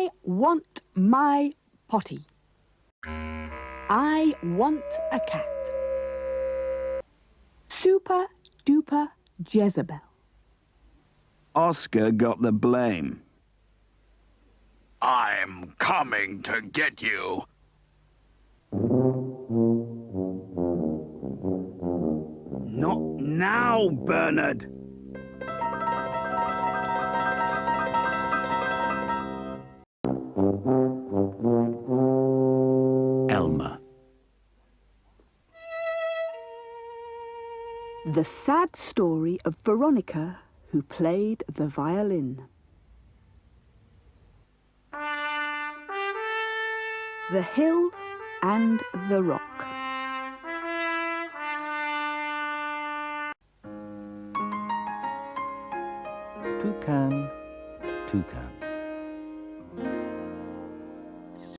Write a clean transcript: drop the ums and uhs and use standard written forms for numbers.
I want my potty. I want a cat. Super duper Jezebel. Oscar got the blame. I'm coming to get you. Not now, Bernard. Elmer. The sad story of Veronica, who played the violin. The Hill and the Rock.